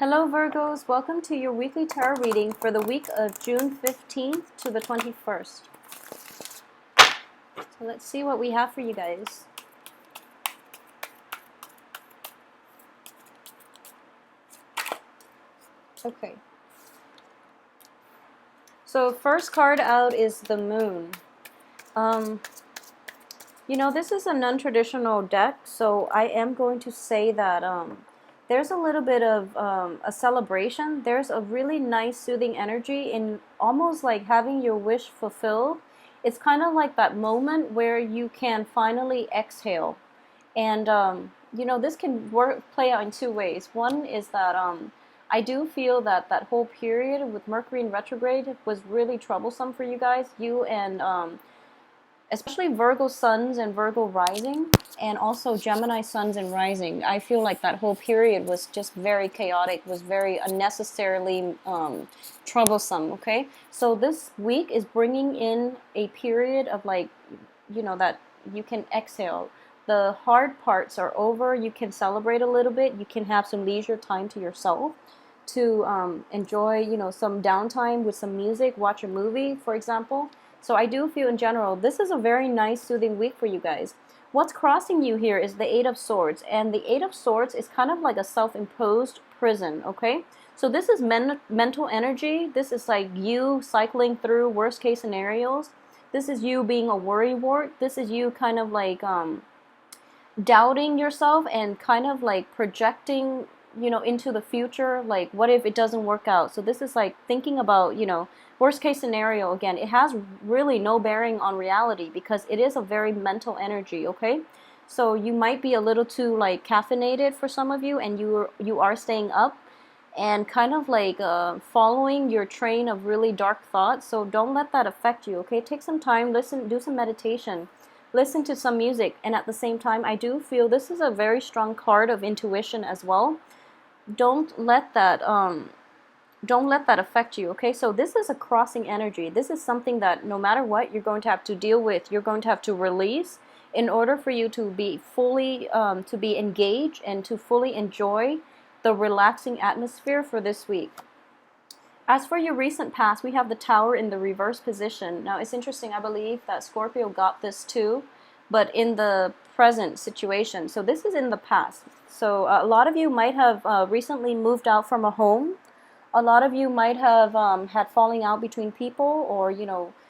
Hello Virgos, welcome to your weekly tarot reading for the week of June 15th to the 21st. So let's see what we have for you guys. Okay. So first card out is the Moon. This is a non-traditional deck, so I am going to say that there's a little bit of a celebration. There's a really nice soothing energy in almost like having your wish fulfilled. It's kind of like that moment where you can finally exhale. And this can play out in two ways. One is that I do feel that that whole period with Mercury in retrograde was really troublesome for you guys, you and especially Virgo suns and Virgo rising, and also Gemini suns and rising. I feel like that whole period was just very chaotic, was very unnecessarily troublesome, okay? So this week is bringing in a period of that you can exhale. The hard parts are over. You can celebrate a little bit. You can have some leisure time to yourself to enjoy, some downtime with some music, watch a movie, for example. So I do feel in general, this is a very nice, soothing week for you guys. What's crossing you here is the Eight of Swords. And the Eight of Swords is kind of like a self-imposed prison, okay? So this is mental energy. This is like you cycling through worst case scenarios. This is you being a worrywart. This is you kind of like doubting yourself and kind of like projecting into the future, like what if it doesn't work out. So this is like thinking about worst case scenario. Again, it has really no bearing on reality because it is a very mental energy, okay? So you might be a little too like caffeinated for some of you, and you are staying up and kind of like following your train of really dark thoughts. So don't let that affect you, okay? Take some time, listen, do some meditation, listen to some music, and at the same time I do feel this is a very strong card of intuition as well. Don't let that affect you, okay? So this is a crossing energy. This is something that no matter what you're going to have to deal with, you're going to have to release in order for you to be fully to be engaged and to fully enjoy the relaxing atmosphere for this week. As for your recent past, we have the Tower in the reverse position. Now it's interesting, I believe that Scorpio got this too, but in the present situation. So this is in the past. So a lot of you might have recently moved out from a home. A lot of you might have had falling out between people, or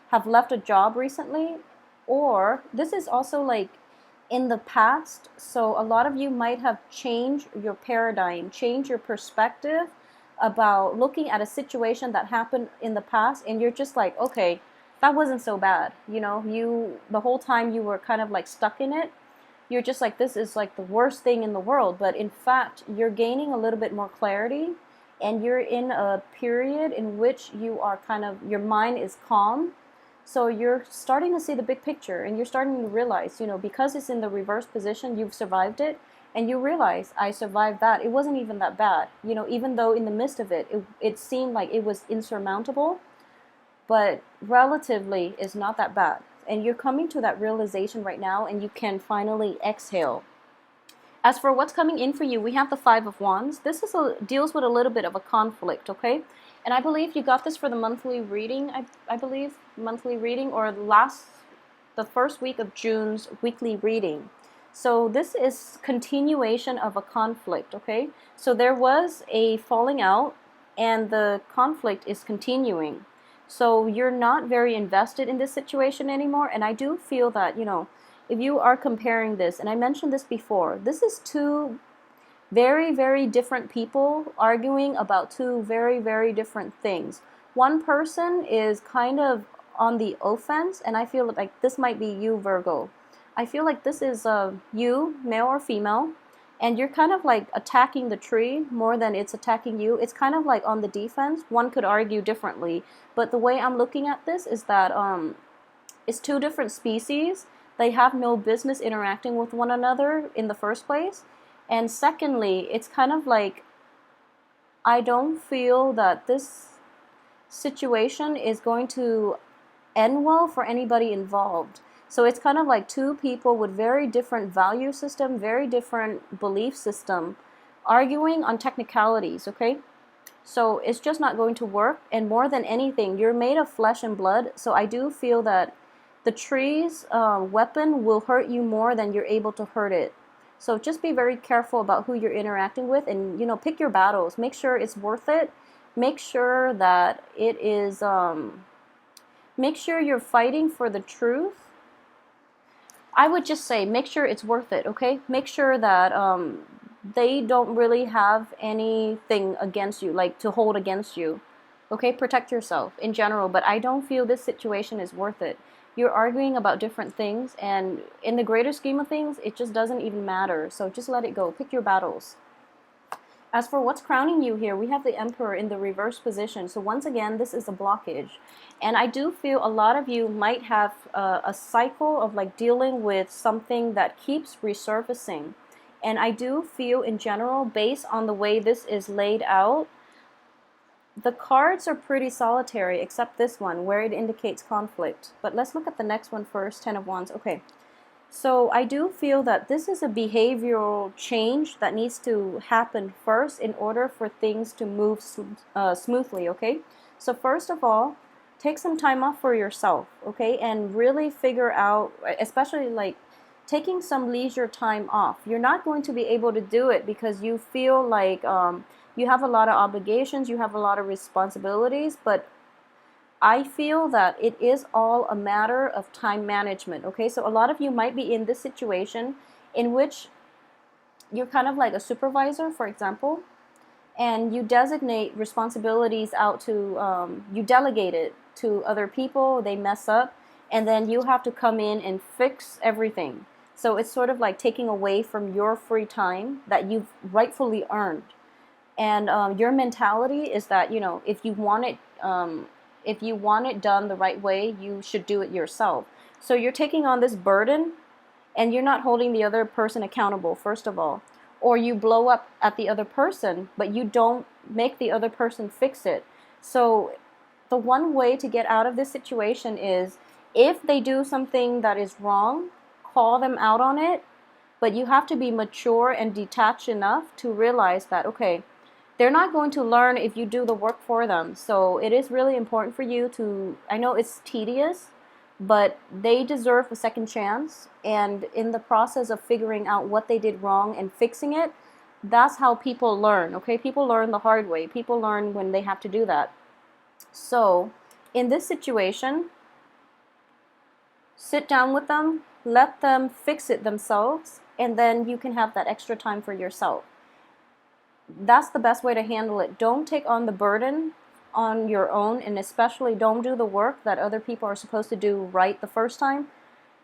have left a job recently. Or this is also like in the past. So a lot of you might have changed your paradigm, changed your perspective about looking at a situation that happened in the past, and you're just like, okay, that wasn't so bad. The whole time you were kind of like stuck in it. You're just like, this is like the worst thing in the world. But in fact, you're gaining a little bit more clarity, and you're in a period in which you are kind of, your mind is calm. So you're starting to see the big picture, and you're starting to realize, because it's in the reverse position, you've survived it, and you realize, I survived that. It wasn't even that bad. Even though in the midst of it, it seemed like it was insurmountable, but relatively is not that bad. And you're coming to that realization right now, and you can finally exhale. As for what's coming in for you, we have the Five of Wands. This deals with a little bit of a conflict, okay? And I believe you got this for the monthly reading, I believe, monthly reading, or the first week of June's weekly reading. So this is continuation of a conflict, okay? So there was a falling out, and the conflict is continuing. So you're not very invested in this situation anymore, and I do feel that, if you are comparing this, and I mentioned this before, this is two very, very different people arguing about two very, very different things. One person is kind of on the offense, and I feel like this might be you, Virgo. I feel like this is you, male or female, and you're kind of like attacking the tree more than it's attacking you. It's kind of like on the defense. One could argue differently, but the way I'm looking at this is that it's two different species. They have no business interacting with one another in the first place. And secondly, it's kind of like, I don't feel that this situation is going to end well for anybody involved. So it's kind of like two people with very different value system, very different belief system arguing on technicalities, okay? So it's just not going to work. And more than anything, you're made of flesh and blood. So I do feel that the tree's weapon will hurt you more than you're able to hurt it. So just be very careful about who you're interacting with, and pick your battles. Make sure it's worth it. Make sure that it is. Make sure you're fighting for the truth. I would just say make sure it's worth it. Okay, make sure that they don't really have anything against you, like to hold against you. Okay, protect yourself in general, but I don't feel this situation is worth it. You're arguing about different things, and in the greater scheme of things, it just doesn't even matter. So just let it go. Pick your battles. As for what's crowning you here, we have the Emperor in the reverse position. So once again, this is a blockage. And I do feel a lot of you might have a cycle of like dealing with something that keeps resurfacing. And I do feel in general, based on the way this is laid out, the cards are pretty solitary, except this one, where it indicates conflict. But let's look at the next one first, Ten of Wands. Okay, so I do feel that this is a behavioral change that needs to happen first in order for things to move smoothly, okay? So first of all, take some time off for yourself, okay? And really figure out, especially like taking some leisure time off. You're not going to be able to do it because you feel like you have a lot of obligations, you have a lot of responsibilities, but I feel that it is all a matter of time management, okay? So a lot of you might be in this situation in which you're kind of like a supervisor, for example, and you designate responsibilities out to, you delegate it to other people, they mess up, and then you have to come in and fix everything. So it's sort of like taking away from your free time that you've rightfully earned. And your mentality is that, if you want it done the right way, you should do it yourself. So you're taking on this burden, and you're not holding the other person accountable, first of all. Or you blow up at the other person, but you don't make the other person fix it. So the one way to get out of this situation is, if they do something that is wrong, call them out on it, but you have to be mature and detached enough to realize that, okay, they're not going to learn if you do the work for them. So it is really important for you to, I know it's tedious, but they deserve a second chance. And in the process of figuring out what they did wrong and fixing it, that's how people learn, okay? People learn the hard way. People learn when they have to do that. So in this situation, sit down with them, let them fix it themselves, and then you can have that extra time for yourself. That's the best way to handle it. Don't take on the burden on your own, and especially don't do the work that other people are supposed to do right the first time.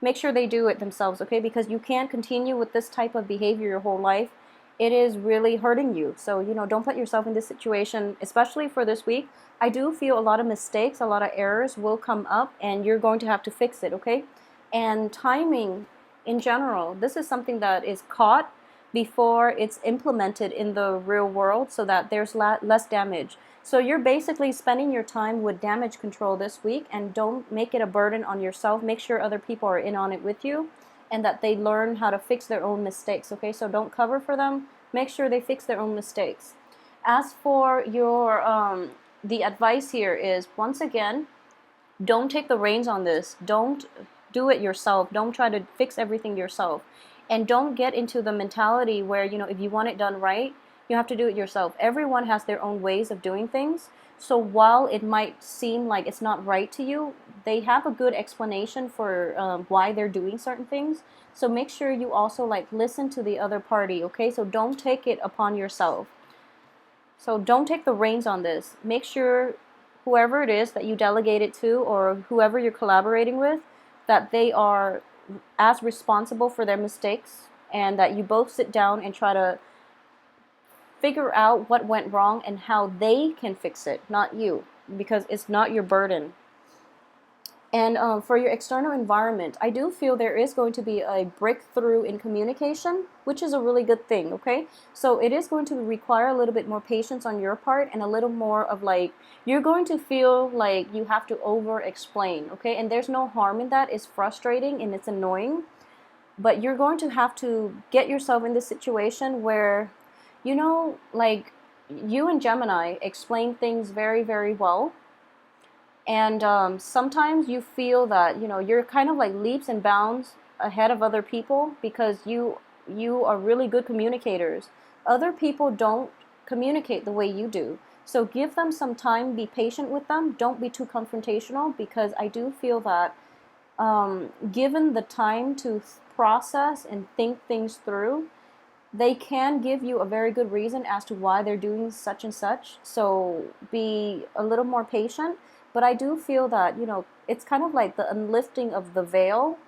Make sure they do it themselves, okay? Because you can't continue with this type of behavior your whole life. It is really hurting you. So, don't put yourself in this situation, especially for this week. I do feel a lot of mistakes, a lot of errors will come up, and you're going to have to fix it, okay? And timing in general, this is something that is caught before it's implemented in the real world, so that there's less damage. So you're basically spending your time with damage control this week, and don't make it a burden on yourself. Make sure other people are in on it with you, and that they learn how to fix their own mistakes, okay? So don't cover for them. Make sure they fix their own mistakes. As for your the advice here is, once again, don't take the reins on this. Don't do it yourself. Don't try to fix everything yourself. And don't get into the mentality where, if you want it done right, you have to do it yourself. Everyone has their own ways of doing things. So while it might seem like it's not right to you, they have a good explanation for why they're doing certain things. So make sure you also listen to the other party, okay? So don't take it upon yourself. So don't take the reins on this. Make sure whoever it is that you delegate it to, or whoever you're collaborating with, that they are as responsible for their mistakes, and that you both sit down and try to figure out what went wrong and how they can fix it, not you, because it's not your burden. And for your external environment, I do feel there is going to be a breakthrough in communication, which is a really good thing, okay? So it is going to require a little bit more patience on your part, and a little more of you're going to feel like you have to over-explain, okay? And there's no harm in that. It's frustrating and it's annoying, but you're going to have to get yourself in this situation where you know, like you and Gemini explain things very, very well. And sometimes you feel that, you know, you're kind of like leaps and bounds ahead of other people because you are really good communicators. Other people don't communicate the way you do. So give them some time, be patient with them. Don't be too confrontational because I do feel that given the time to process and think things through, they can give you a very good reason as to why they're doing such and such. So be a little more patient. But I do feel that, you know, it's kind of like the unlifting of the veil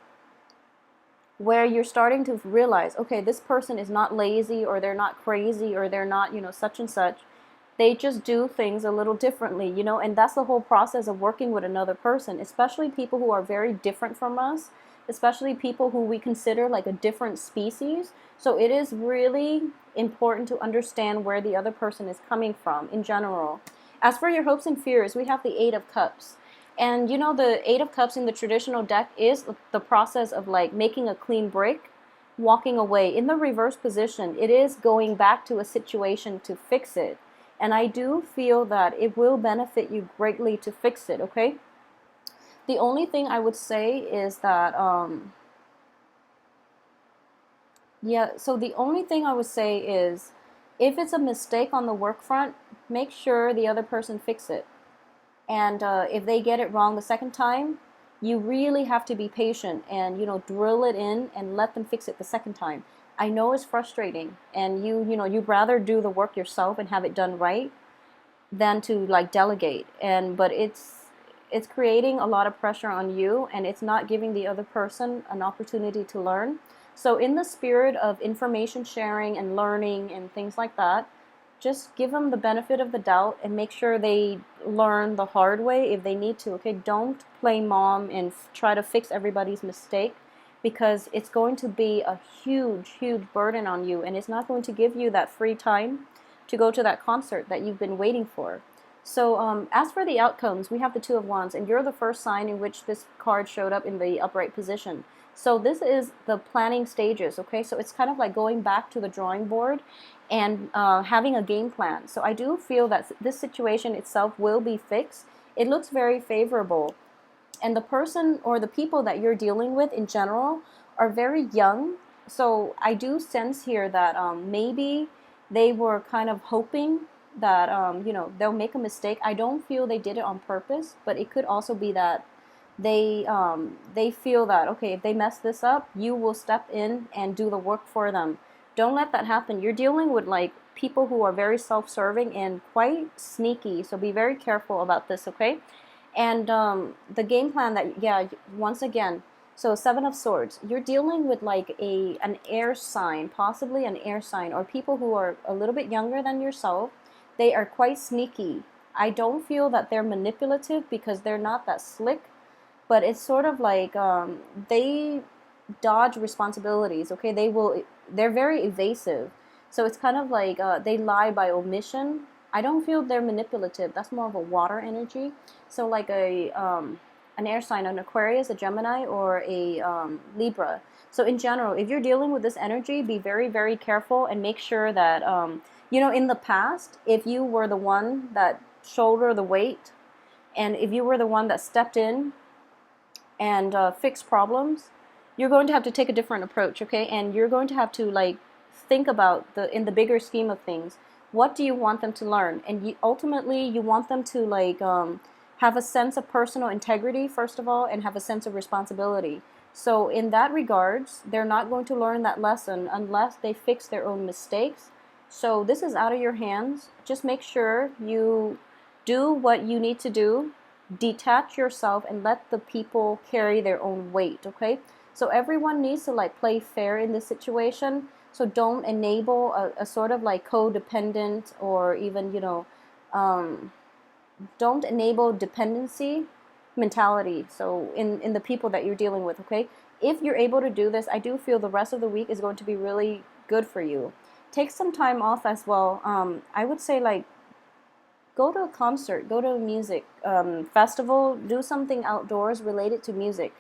where you're starting to realize, okay, this person is not lazy or they're not crazy or they're not, you know, such and such. They just do things a little differently, you know, and that's the whole process of working with another person, especially people who are very different from us, especially people who we consider like a different species. So it is really important to understand where the other person is coming from in general. As for your hopes and fears, we have the Eight of Cups. And you know, the Eight of Cups in the traditional deck is the process of like making a clean break, walking away. In the reverse position, it is going back to a situation to fix it. And I do feel that it will benefit you greatly to fix it, okay? The only thing I would say is that, yeah, so the only thing I would say is if it's a mistake on the work front, make sure the other person fix it. And if they get it wrong the second time, you really have to be patient and, you know, drill it in and let them fix it the second time. I know it's frustrating, and you know, you'd rather do the work yourself and have it done right than to like delegate. And but it's creating a lot of pressure on you, and it's not giving the other person an opportunity to learn. So in the spirit of information sharing and learning and things like that, just give them the benefit of the doubt and make sure they learn the hard way if they need to, okay? Don't play mom and try to fix everybody's mistake, because it's going to be a huge, huge burden on you, and it's not going to give you that free time to go to that concert that you've been waiting for. So as for the outcomes, we have the Two of Wands, and you're the first sign in which this card showed up in the upright position. So this is the planning stages, okay? So it's kind of like going back to the drawing board and having a game plan. So I do feel that this situation itself will be fixed. It looks very favorable. And the person or the people that you're dealing with in general are very young. So I do sense here that maybe they were kind of hoping that, you know, they'll make a mistake. I don't feel they did it on purpose, but it could also be that they feel that, okay, if they mess this up, you will step in and do the work for them. Don't let that happen. You're dealing with like people who are very self-serving and quite sneaky, so be very careful about this, okay? And the game plan that, yeah, once again, so Seven of Swords, you're dealing with like an air sign, possibly an air sign, or people who are a little bit younger than yourself. They are quite sneaky. I don't feel that they're manipulative because they're not that slick, but it's sort of like they dodge responsibilities, okay? They're very evasive. So it's kind of like they lie by omission. I don't feel they're manipulative. That's more of a water energy. So like an air sign, an Aquarius, a Gemini, or a Libra. So in general, if you're dealing with this energy, be very, very careful and make sure that, you know, in the past, if you were the one that shouldered the weight, and if you were the one that stepped in and fixed problems, you're going to have to take a different approach, okay? And you're going to have to like think about in the bigger scheme of things, what do you want them to learn? And ultimately, you want them to like have a sense of personal integrity, first of all, and have a sense of responsibility. So in that regards, they're not going to learn that lesson unless they fix their own mistakes. So this is out of your hands. Just make sure you do what you need to do, detach yourself, and let the people carry their own weight, okay? So everyone needs to like play fair in this situation. So don't enable a sort of like codependent, or even, you know, don't enable dependency mentality. So in the people that you're dealing with, okay? If you're able to do this, I do feel the rest of the week is going to be really good for you. Take some time off as well. I would say like go to a concert, go to a music festival, do something outdoors related to music.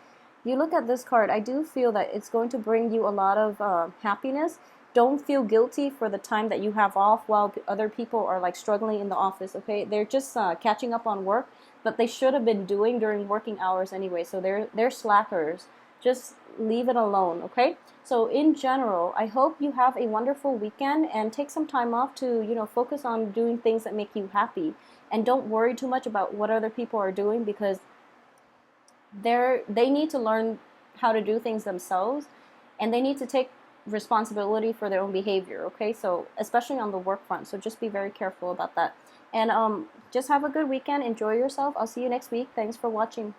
You look at this card, I do feel that it's going to bring you a lot of happiness. don't feel guilty for the time that you have off while other people are like struggling in the office. Okay, they're just catching up on work that they should have been doing during working hours anyway, so they're slackers. Just leave it alone. Okay, so in general, I hope you have a wonderful weekend and take some time off to, focus on doing things that make you happy, and don't worry too much about what other people are doing, because they need to learn how to do things themselves, and they need to take responsibility for their own behavior. Okay, so especially on the work front, so just be very careful about that. And just have a good weekend, enjoy yourself. I'll see you next week. Thanks for watching.